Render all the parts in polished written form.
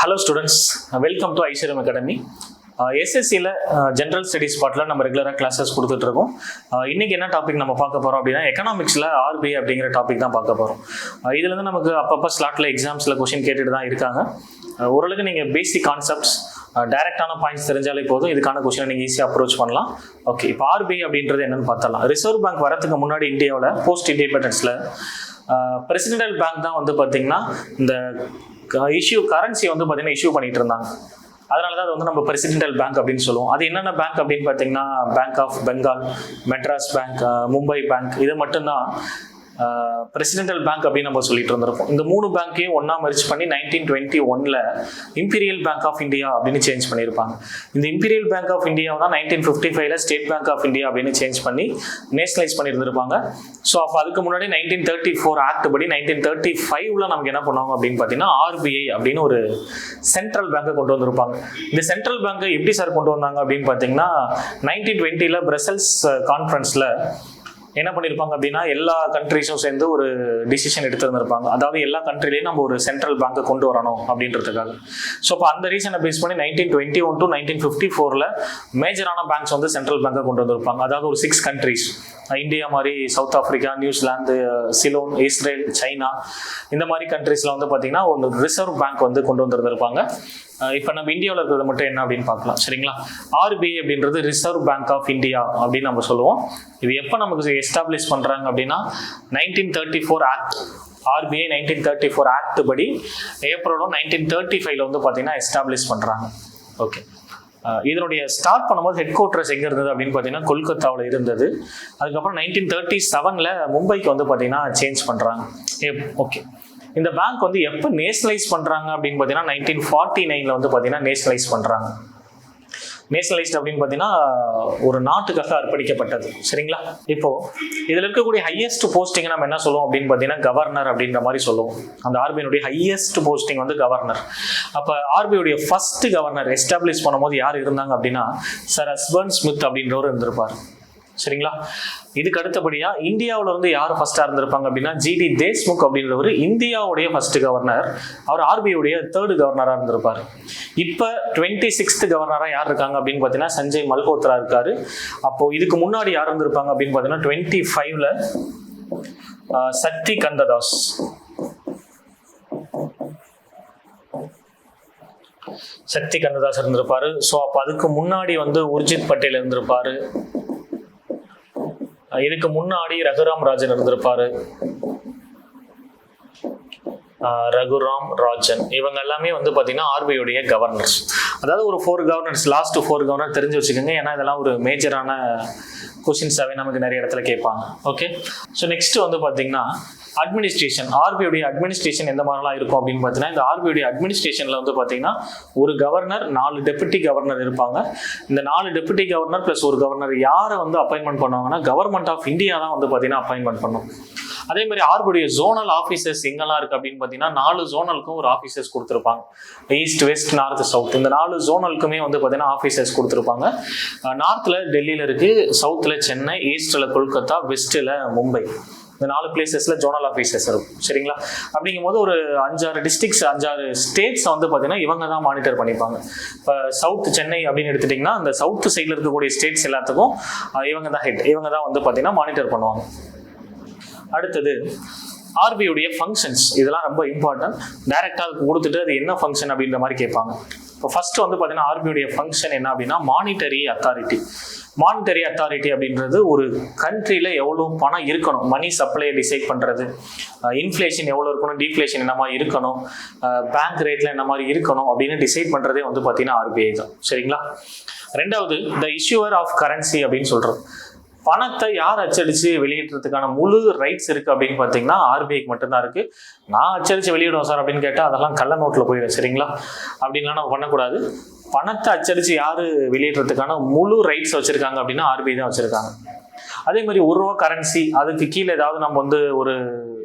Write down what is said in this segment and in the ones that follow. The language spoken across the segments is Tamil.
Hello students, welcome to Aishwaram Academy. எஸ்எஸ்சியில் ஜென்ரல் ஸ்டடீஸ் பார்ட்டில் நம்ம ரெகுலராக கிளாஸஸ் கொடுத்துட்ருக்கோம். இன்றைக்கி என்ன டாபிக் நம்ம பார்க்க போகிறோம் அப்படின்னா எக்கனாமிக்ஸில் ஆர்பிஐ அப்படிங்கிற டாபிக் தான் பார்க்க போகிறோம். இதுலேருந்து நமக்கு அப்பப்போ ஸ்லாட்டில் எக்ஸாம்ஸில் கொஷின் கேட்டுட்டு தான் இருக்காங்க. ஓரளவுக்கு நீங்கள் பேசிக் கான்செப்ட்ஸ் டைரக்டான பாயிண்ட்ஸ் தெரிஞ்சாலே போதும், இதுக்கான கொஷினை நீங்கள் ஈஸியாக அப்ரோச் பண்ணலாம். ஓகே, இப்போ ஆர்பிஐ அப்படின்றது என்னென்னு பார்த்தலாம். ரிசர்வ் பேங்க் வரதுக்கு முன்னாடி இந்தியாவில் போஸ்ட் இண்டிபெண்டன்ஸில் பிரசிடென்டல் பேங்க் தான் வந்து பார்த்திங்கன்னா இந்த கரன்சியை வந்து பார்த்திங்கன்னா இஷ்யூ பண்ணிகிட்டு இருந்தாங்க. அதனால தான் அது வந்து நம்ம பிரசிடென்டல் பேங்க் அப்படின்னு சொல்லுவோம். அது என்னென்ன பேங்க் அப்படின்னு பார்த்தீங்கன்னா bank of Bengal, Madras bank, Mumbai bank, இது மட்டும்தான் பிரசிடென்டல் பேங்க் அப்படின்னு நம்ம சொல்லிட்டு இருந்திருக்கோம். இந்த மூணு பேங்க்கையும் ஒன்றா மெர்ஜ் பண்ணி 1921 இம்பீரியல் பேங்க் ஆஃப் இந்தியா அப்படின்னு சேஞ்ச் பண்ணியிருப்பாங்க. இந்த இம்பீரியல் பேங்க் ஆஃப் இந்தியாவை தான் 1955 ஸ்டேட் பேங்க் ஆஃப் இந்தியா அப்படின்னு சேஞ்ச் பண்ணி நேஷனலைஸ் பண்ணியிருந்திருப்பாங்க. ஸோ அப்போ அதுக்கு முன்னாடி 1934 ஆக்ட் படி 1935 நமக்கு என்ன பண்ணுவாங்க அப்படின்னு பார்த்தீங்கன்னா ஆர்பிஐ அப்படின்னு ஒரு சென்ட்ரல் பேங்கை கொண்டு வந்திருப்பாங்க. இந்த சென்ட்ரல் பேங்கை எப்படி சார் கொண்டு வந்தாங்க அப்படின்னு பார்த்தீங்கன்னா 1920 பிரசல்ஸ் கான்ஃபரன்ஸில் என்ன பண்ணியிருப்பாங்க அப்படின்னா எல்லா கண்ட்ரிஸும் சேர்ந்து ஒரு டிசிஷன் எடுத்துருந்துருப்பாங்க. அதாவது எல்லா கண்ட்ரிலையும் நம்ம ஒரு சென்ட்ரல் பேங்கை கொண்டு வரணும் அப்படின்றதுக்காக. ஸோ அப்போ அந்த ரீசனை பேஸ் பண்ணி 1921 to 1954 மேஜரான பேங்க்ஸ் வந்து சென்ட்ரல் பேங்கை கொண்டு வந்திருப்பாங்க. அதாவது ஒரு 6 கண்ட்ரிஸ், இந்தியா மாதிரி south Africa, New Zealand, Ceylon, Israel, China, இந்த மாதிரி கண்ட்ரீஸில் வந்து பார்த்தீங்கன்னா ஒரு ரிசர்வ் பேங்க் வந்து கொண்டு வந்திருந்திருப்பாங்க. இப்போ நம்ம இந்தியாவில் இருக்கிறது மட்டும் என்ன அப்படின்னு பார்க்கலாம், சரிங்களா. ஆர்பிஐ அப்படின்றது ரிசர்வ் பேங்க் ஆஃப் இந்தியா அப்படின்னு நம்ம சொல்லுவோம். இது எப்போ நமக்கு எஸ்டாப்ளிஷ் பண்ணுறாங்க அப்படின்னா 1934 ஆக்ட், ஆர்பிஐ 1934 ஆக்ட் படி ஏப்ரலும் 1935 வந்து பார்த்தீங்கன்னா எஸ்டாப்ளிஷ் பண்ணுறாங்க. ஓகே, இதனுடைய ஸ்டார்ட் பண்ணும்போது ஹெட் குவார்ட்டர்ஸ் எங்கே இருந்தது அப்படின்னு பார்த்தீங்கன்னா கொல்கத்தாவில் இருந்தது. அதுக்கப்புறம் 1937 மும்பைக்கு வந்து பார்த்தீங்கன்னா சேஞ்ச் பண்ணுறாங்க. ஓகே, இந்த பேங்க் வந்து எப்போ நேஷனலைஸ் பண்ணுறாங்க அப்படின்னு பார்த்தீங்கன்னா 1949 வந்து பார்த்தீங்கன்னா நேஷனலைஸ் பண்ணுறாங்க. நேஷனலைஸ்ட் அப்படின்னு பார்த்தீங்கன்னா ஒரு நாட்டுக்காக அர்ப்பணிக்கப்பட்டது, சரிங்களா. இப்போ இதில் இருக்கக்கூடிய ஹையஸ்ட் போஸ்டிங் நம்ம என்ன சொல்லுவோம் அப்படின்னு பார்த்தீங்கன்னா கவர்னர் அப்படின்ற மாதிரி சொல்லுவோம். அந்த ஆர்பிஐனுடைய ஹையஸ்ட் போஸ்டிங் வந்து கவர்னர். அப்போ ஆர்பிஐடைய ஃபர்ஸ்ட் கவர்னர் எஸ்டாப்ளிஷ் பண்ணும்போது யார் இருந்தாங்க அப்படின்னா சர் அஸ்பர்ன் ஸ்மித் அப்படின்றவர் இருந்திருப்பார், சரிங்களா. இதுக்கு அடுத்தபடியா இந்தியாவில இருந்து யார் ஃபர்ஸ்டா இருந்திருப்பாங்க அப்படின்னா ஜிடி தேஷ்முக் அப்படின்றவர் இந்தியாவுடைய ஃபர்ஸ்ட் கவர்னர். அவர் ஆர்பிஐடைய 3rd கவர்னரா இருந்திருப்பாரு. இப்ப 26th கவர்னரா யார் இருக்காங்க அப்படின்னு பாத்தீங்கன்னா சஞ்சய் மல்ஹோத்ரா இருக்காரு. அப்போ இதுக்கு முன்னாடி யார் இருந்திருப்பாங்க அப்படின்னு பாத்தீங்கன்னா 25 சக்தி கந்ததாஸ், சக்தி கந்ததாஸ் இருந்திருப்பாரு. ஸோ அப்போ அதுக்கு முன்னாடி வந்து உர்ஜித் பட்டேல் இருந்திருப்பாரு. இதுக்கு முன்னாடி ரகுராம் ராஜன் இருந்திருப்பாரு, ரகுராம் ராஜன். இவங்க எல்லாமே வந்து பார்த்தீங்கன்னா ஆர்பிஐடைய கவர்னர்ஸ். அதாவது ஒரு 4 கவர்னர்ஸ், லாஸ்ட் 4 கவர்னர் தெரிஞ்சு வச்சுக்கோங்க. ஏன்னா இதெல்லாம் ஒரு மேஜரான கொஸ்டின்ஸாகவே நமக்கு நிறைய இடத்துல கேட்பாங்க. ஓகே, ஸோ நெக்ஸ்ட் வந்து பார்த்தீங்கன்னா அட்மினிஸ்ட்ரேஷன். ஆர்பிஐடைய அட்மினிஸ்ட்ரேஷன் எந்த மாதிரிலாம் இருக்கும் அப்படின்னு பார்த்தீங்கன்னா இந்த ஆர்பிஐடைய அட்மினிஸ்ட்ரேஷனில் வந்து பார்த்தீங்கன்னா ஒரு கவர்னர், 4 டெபுட்டி கவர்னர் இருப்பாங்க. இந்த 4 டெபுட்டி கவர்னர் ப்ளஸ் ஒரு கவர்னர் யாரை வந்து அப்பாயின்மெண்ட் பண்ணுவாங்கன்னா கவர்மெண்ட் ஆஃப் இந்தியா தான் வந்து பார்த்தீங்கன்னா அப்பாயின்மெண்ட் பண்ணும். அதே மாதிரி ஆர்பிஐடைய ஜோனல் ஆஃபீஸர்ஸ் எங்கெல்லாம் இருக்கு அப்படின்னு பார்த்தீங்கன்னா 4 ஜோனலுக்கும் ஒரு ஆஃபீஸர்ஸ் கொடுத்துருப்பாங்க. ஈஸ்ட், வெஸ்ட், நார்த், சவுத், இந்த 4 ஜோனலுக்குமே வந்து பார்த்தீங்கன்னா ஆஃபீஸர்ஸ் கொடுத்துருப்பாங்க. நார்த்தில் டெல்லியில் இருக்கு, சவுத்தில் சென்னை, ஈஸ்டில் கொல்கத்தா, வெஸ்ட்டில் மும்பை. இந்த 4 பிளேசஸ்ல ஜோனல் ஆஃபீஸர்ஸ் இருக்கும், சரிங்களா. அப்படிங்கும் போது ஒரு 5-6 டிஸ்ட்ரிக்ட்ஸ், 5-6 ஸ்டேட்ஸ் வந்து பார்த்தீங்கன்னா இவங்க தான் மானிட்டர் பண்ணிப்பாங்க. இப்போ சவுத் சென்னை அப்படின்னு எடுத்துட்டிங்கன்னா அந்த சவுத் சைடில் இருக்கக்கூடிய ஸ்டேட்ஸ் எல்லாத்துக்கும் இவங்க தான் ஹெட், இவங்க தான் வந்து பார்த்தீங்கன்னா மானிட்டர் பண்ணுவாங்க. அடுத்தது ஆர்பிஐடைய ஃபங்க்ஷன்ஸ். இதெல்லாம் ரொம்ப இம்பார்ட்டன்ட். டைரக்டாக கொடுத்துட்டு அது என்ன ஃபங்க்ஷன் அப்படின்ற மாதிரி கேட்பாங்க. இப்போ ஃபர்ஸ்ட் வந்து பார்த்தீங்கன்னா ஆர்பிஐடைய ஃபங்க்ஷன் என்ன அப்படின்னா மானிட்டரி அத்தாரிட்டி. மானிட்டரி அத்தாரிட்டி அப்படின்றது ஒரு கண்ட்ரியில் எவ்வளோ பணம் இருக்கணும், மணி சப்ளையை டிசைட் பண்ணுறது, இன்ஃப்ளேஷன் எவ்வளோ இருக்கணும், டீஃப்ளேஷன் என்ன மாதிரி இருக்கணும், பேங்க் ரேட்டில் என்ன மாதிரி இருக்கணும் அப்படின்னு டிசைட் பண்ணுறதே வந்து பார்த்தீங்கன்னா ஆர்பிஐ தான், சரிங்களா. ரெண்டாவது த இஷ்யூவர் ஆஃப் கரன்சி அப்படின்னு சொல்கிறது. பணத்தை யார் அச்சடிச்சு வெளியிடுறதுக்கான முழு ரைட்ஸ் இருக்கு அப்படின்னு பார்த்தீங்கன்னா ஆர்பிஐக்கு மட்டும்தான் இருக்கு. நான் அச்சடிச்சு வெளியிடுவோம் சார் அப்படின்னு கேட்டால் அதெல்லாம் கள்ள நோட்டில் போயிடும், சரிங்களா. அப்படின்லாம் நம்ம பண்ணக்கூடாது. பணத்தை அச்சடிச்சு யாரு வெளியிடுறதுக்கான முழு ரைட்ஸ் வச்சிருக்காங்க அப்படின்னா ஆர்பிஐ தான் வச்சிருக்காங்க. அதே மாதிரி ₹1 கரன்சி, அதுக்கு கீழே ஏதாவது நம்ம வந்து ஒரு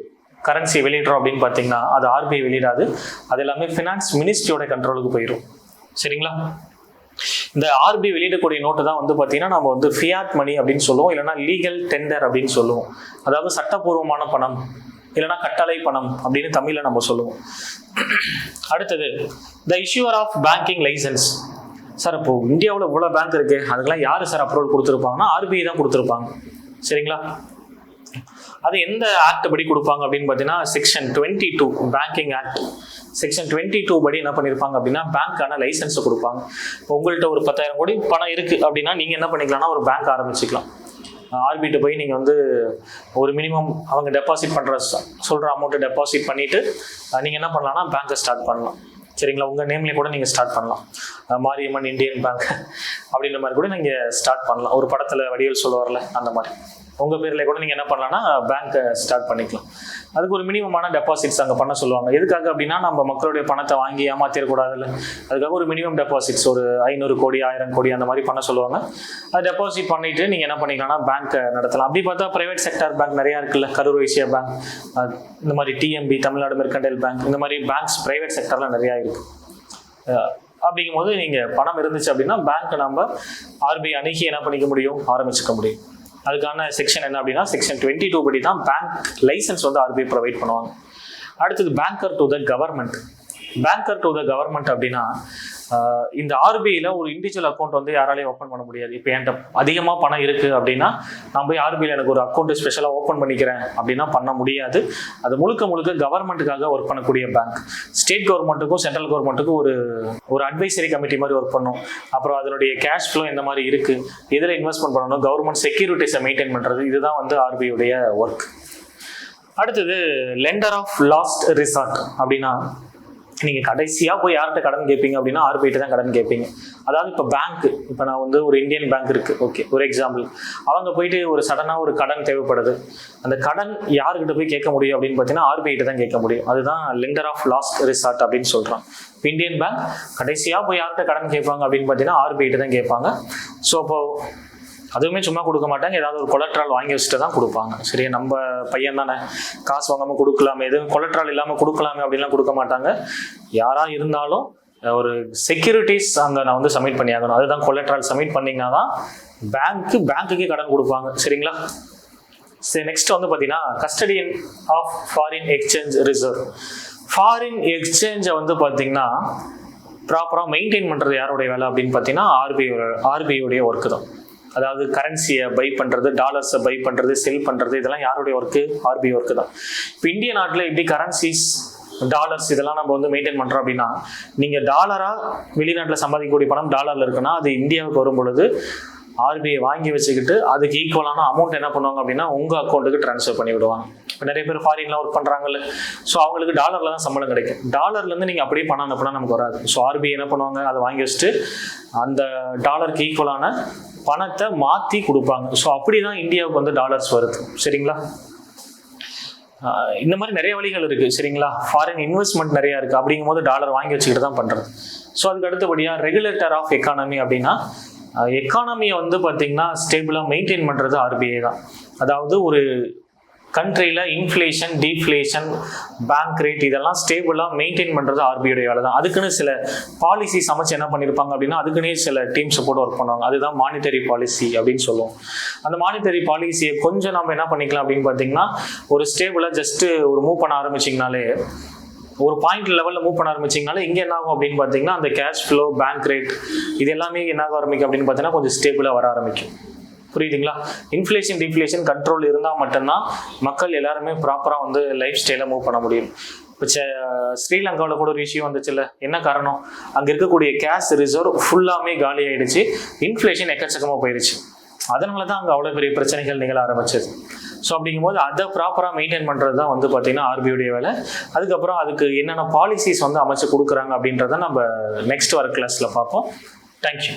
கரன்சி வெளியிடுறோம் அப்படின்னு பார்த்தீங்கன்னா அது ஆர்பிஐ வெளியிடாது. அது எல்லாமே ஃபினான்ஸ் மினிஸ்ட்ரியோட கண்ட்ரோலுக்கு போயிடும், சரிங்களா. இந்த ஆர்பிஐ வெளியிடக்கூடிய நோட்டு தான் வந்து பார்த்தீங்கன்னா நம்ம வந்து ஃபியாட் மணி அப்படின்னு சொல்லுவோம், இல்லைன்னா லீகல் டெண்டர் அப்படின்னு சொல்லுவோம். அதாவது சட்டப்பூர்வமான பணம், இல்லைன்னா கட்டளை பணம் அப்படின்னு தமிழில் நம்ம சொல்லுவோம். அடுத்தது the issuer of banking licence. Sir இப்போ இந்தியாவில் இவ்வளோ பேங்க் இருக்கு, அதுக்கெல்லாம் யார் சார் அப்ரூவல் கொடுத்துருப்பாங்கன்னா ஆர்பிஐ தான் கொடுத்துருப்பாங்க. சரிங்களா? அது எந்த ஆக்ட் படி கொடுப்பாங்க அப்படின்னு பார்த்தீங்கன்னா செக்ஷன் 22 பேங்கிங் ஆக்ட். செக்ஷன் 22 படி என்ன பண்ணியிருப்பாங்க அப்படின்னா பேங்க்கான லைசன்ஸை கொடுப்பாங்க. இப்போ உங்கள்கிட்ட ஒரு 10,000 கோடி பணம் இருக்குது அப்படின்னா நீங்கள் என்ன பண்ணிக்கலாம்னா ஒரு பேங்க் ஆரம்பிச்சிக்கலாம். ஆர்பிஐட்ட போய் நீங்கள் வந்து ஒரு மினிமம் அவங்க டெபாசிட் பண்ணுற சொல்கிற அமௌண்ட்டை டெபாசிட் பண்ணிவிட்டு நீங்கள் என்ன பண்ணலாம்னா பேங்க்கை ஸ்டார்ட் பண்ணலாம். சரிங்களா? உங்கள் நேம்லேயே கூட நீங்கள் ஸ்டார்ட் பண்ணலாம். மாரியம்மன் இந்தியன் பேங்க் அப்படின்ற மாதிரி கூட நீங்கள் ஸ்டார்ட் பண்ணலாம். ஒரு படத்தில் வடிவேல் சொல்லுவார்ல அந்த மாதிரி உங்கள் பேரில் கூட நீங்கள் என்ன பண்ணலாம்னா பேங்க்கை ஸ்டார்ட் பண்ணிக்கலாம். அதுக்கு ஒரு மினிமமான டெபாசிட்ஸ் அங்கே பண்ண சொல்லுவாங்க. எதுக்காக அப்படின்னா நம்ம மக்களுடைய பணத்தை வாங்கி ஏமாத்திடக்கூடாதுல்ல, அதுக்காக ஒரு மினிமம் டெபாசிட்ஸ் ஒரு 500 கோடி 1000 கோடி அந்த மாதிரி பண்ண சொல்லுவாங்க. அது டெபாசிட் பண்ணிவிட்டு நீங்கள் என்ன பண்ணிக்கலாம்னா பேங்க்கை நடத்தலாம். அப்படி பார்த்தா ப்ரைவேட் செக்டார் பேங்க் நிறையா இருக்குல்ல, கரூர் வைசியா பேங்க், இந்த மாதிரி டிஎம்பி தமிழ்நாடு மெர்கண்டைல் பேங்க், இந்த மாதிரி பேங்க்ஸ் ப்ரைவேட் செக்டரில் நிறையா இருக்குது. அப்படிங்கும்போது நீங்கள் பணம் இருந்துச்சு அப்படின்னா பேங்க்கை நம்ம ஆர்பிஐ அணுகி என்ன பண்ணிக்க முடியும், ஆரம்பிச்சுக்க முடியும். அதுக்கான செக்ஷன் என்ன அப்படின்னா செக்ஷன் 22 படி தான் பேங்க் லைசன்ஸ் வந்து ஆர்பிஐ ப்ரொவைட் பண்ணுவாங்க. அடுத்தது banker to the government. Banker to the government அப்படின்னா இந்த ஆர்பிஐயில் ஒரு இண்டிவிஜுவல் அக்கௌண்ட் வந்து யாராலையும் ஓப்பன் பண்ண முடியாது. இப்போ என்கிட்ட அதிகமாக பணம் இருக்குது அப்படின்னா நான் போய் ஆர்பிஐயில் எனக்கு ஒரு அக்கௌண்ட் ஸ்பெஷலாக ஓப்பன் பண்ணிக்கிறேன் அப்படின்னா பண்ண முடியாது. அது முழுக்க முழுக்க கவர்மெண்ட்டுக்காக ஒர்க் பண்ணக்கூடிய பேங்க். ஸ்டேட் கவர்மெண்ட்டுக்கும் சென்ட்ரல் கவர்மெண்ட்டுக்கும் ஒரு அட்வைசரி கமிட்டி மாதிரி ஒர்க் பண்ணும். அப்புறம் அதனுடைய கேஷ் ஃப்ளோ எந்த மாதிரி இருக்குது, எதில் இன்வெஸ்ட்மெண்ட் பண்ணணும், கவர்மெண்ட் செக்யூரிட்டிஸை மெயின்டைன் பண்ணுறது, இதுதான் வந்து ஆர்பிஐடைய ஒர்க். அடுத்தது லெண்டர் ஆஃப் லாஸ்ட் ரிசார்ட் அப்படின்னா நீங்கள் கடைசியாக போய் யார்கிட்ட கடன் கேட்பீங்க அப்படின்னா ஆர்பிஐட்ட தான் கடன் கேட்பீங்க. அதாவது இப்போ பேங்க்கு, இப்போ நான் வந்து ஒரு இந்தியன் பேங்க் இருக்குது, ஓகே ஒரு எக்ஸாம்பிள், அவங்க போயிட்டு ஒரு சடனாக ஒரு கடன் தேவைப்படுது. அந்த கடன் யாருக்கிட்ட போய் கேட்க முடியும் அப்படின்னு பார்த்தீங்கன்னா ஆர்பிஐட்ட தான் கேட்க முடியும். அதுதான் லெண்டர் ஆஃப் லாஸ்ட் ரிசார்ட் அப்படின்னு சொல்கிறோம். இப்போ இந்தியன் பேங்க் கடைசியாக போய் யார்கிட்ட கடன் கேட்பாங்க அப்படின்னு பார்த்தீங்கன்னா ஆர்பிஐட்ட தான் கேட்பாங்க. ஸோ அப்போது அதுவுமே சும்மா கொடுக்க மாட்டாங்க, ஏதாவது ஒரு கொலட்ரால் வாங்கி வச்சுட்டு தான் கொடுப்பாங்க. சரியா? நம்ம பையன் தானே, காசு வாங்காமல் கொடுக்கலாமே, எதுவும் கொலட்ரால் இல்லாமல் கொடுக்கலாமே அப்படின்லாம் கொடுக்க மாட்டாங்க. யாராக இருந்தாலும் ஒரு செக்யூரிட்டிஸ் அங்கே நான் வந்து சப்மிட் பண்ணி ஆகணும். அதுதான் கொலட்ரால் சப்மிட் பண்ணிங்கன்னா தான் பேங்க்குக்கே கடன் கொடுப்பாங்க. சரிங்களா? சரி, நெக்ஸ்ட் வந்து பார்த்தீங்கன்னா custodian of foreign exchange reserve. Foreign எக்ஸ்சேஞ்சை வந்து பார்த்தீங்கன்னா ப்ராப்பராக மெயின்டைன் பண்ணுறது யாருடைய வேலை அப்படின்னு பார்த்தீங்கன்னா ஆர்பிஐயோடைய ஒர்க்கு தான். அதாவது கரன்சியை பை பண்ணுறது, டாலர்ஸை பை பண்ணுறது, செல் பண்ணுறது, இதெல்லாம் யாருடைய ஒர்க்கு, ஆர்பிஐ ஒர்க்கு தான். இப்போ இந்திய நாட்டில் எப்படி கரன்சிஸ் டாலர்ஸ் இதெல்லாம் நம்ம வந்து மெயின்டைன் பண்ணுறோம் அப்படின்னா நீங்கள் டாலராக வெளிநாட்டில் சம்பாதிக்கக்கூடிய பணம் டாலரில் இருக்குன்னா அது இந்தியாவுக்கு வரும் பொழுது ஆர்பிஐ வாங்கி வச்சுக்கிட்டு அதுக்கு ஈக்குவலான அமௌண்ட் என்ன பண்ணுவாங்க அப்படின்னா உங்கள் அக்கௌண்ட்டுக்கு ட்ரான்ஸ்ஃபர் பண்ணி விடுவாங்க. இப்போ நிறைய பேர் ஃபாரின்லாம் ஒர்க் பண்ணுறாங்கல்ல, ஸோ அவங்களுக்கு டாலரில் தான் சம்பளம் கிடைக்கும். டாலர்லேருந்து நீங்கள் அப்படியே பணம் அனுப்புனா நமக்கு வராது. ஸோ ஆர்பிஐ என்ன பண்ணுவாங்க, அதை வாங்கி வச்சுட்டு அந்த டாலருக்கு ஈக்குவலான பணத்தை மாற்றி கொடுப்பாங்க. ஸோ அப்படி தான் இந்தியாவுக்கு வந்து டாலர்ஸ் வருது. சரிங்களா? இந்த மாதிரி நிறைய வழிகள் இருக்குது. சரிங்களா? ஃபாரின் இன்வெஸ்ட்மெண்ட் நிறையா இருக்குது. அப்படிங்கும் போது டாலர் வாங்கி வச்சுக்கிட்டு தான் பண்ணுறது. ஸோ அதுக்கு அடுத்தபடியாக ரெகுலேட்டர் ஆஃப் எக்கானமி அப்படின்னா எக்கானமியை வந்து பார்த்திங்கன்னா ஸ்டேபிளாக மெயின்டைன் பண்ணுறது ஆர்பிஐ தான். அதாவது ஒரு கண்ட்ரியில் இன்ஃப்ளேஷன், டீஃப்ளேஷன், பேங்க் ரேட் இதெல்லாம் ஸ்டேபிளாக மெயின்டைன் பண்ணுறது ஆர்பிஐடைய வேலை தான். அதுக்குன்னு சில பாலிசி சமைச்சு என்ன பண்ணியிருப்பாங்க அப்படின்னா அதுக்குன்னே சில டீம்ஸை போட்டு ஒர்க் பண்ணுவாங்க. அதுதான் மானிட்டரி பாலிசி அப்படின்னு சொல்லுவோம். அந்த மானிட்டரி பாலிசியை கொஞ்சம் நம்ம என்ன பண்ணிக்கலாம் அப்படின்னு பார்த்தீங்கன்னா ஒரு ஸ்டேபிளாக ஜஸ்ட்டு ஒரு மூவ் பண்ண ஆரம்பிச்சிங்கனாலே, ஒரு பாயிண்ட் லெவலில் மூவ் பண்ண ஆரம்பிச்சிங்கனாலே இங்கே என்ன ஆகும் அப்படின்னு பார்த்தீங்கன்னா அந்த கேஷ் ஃப்ளோ, பேங்க் ரேட் இது எல்லாமே என்ன ஆரம்பிக்கும் அப்படின்னு பார்த்தீங்கன்னா கொஞ்சம் ஸ்டேபிளாக வர ஆரம்பிக்கும். புரியுதுங்களா? இன்ஃப்ளேஷன், டிஃப்ளேஷன் கண்ட்ரோல் இருந்தால் மட்டும்தான் மக்கள் எல்லாருமே ப்ராப்பராக வந்து லைஃப் ஸ்டைலை மூவ் பண்ண முடியும். இப்போ ஸ்ரீலங்காவில் கூட ஒரு விஷயம் வந்துச்சுல்ல, என்ன காரணம், அங்கே இருக்கக்கூடிய கேஷ் ரிசர்வ் ஃபுல்லாமே காலி ஆகிடுச்சு, இன்ஃப்ளேஷன் எக்கச்சக்கமாக போயிடுச்சு. அதனால தான் அங்கே அவ்வளோ பெரிய பிரச்சனைகள் நிகழ ஆரம்பிச்சது. ஸோ அப்படிங்கும்போது அதை ப்ராப்பராக மெயின்டைன் பண்ணுறது தான் வந்து பார்த்திங்கன்னா ஆர்பிஐடைய வேலை. அதுக்கப்புறம் அதுக்கு என்னென்ன பாலிசிஸ் வந்து அமைச்சு கொடுக்குறாங்க அப்படின்றத நம்ம நெக்ஸ்ட் வர கிளாஸில் பார்ப்போம். தேங்க்யூ.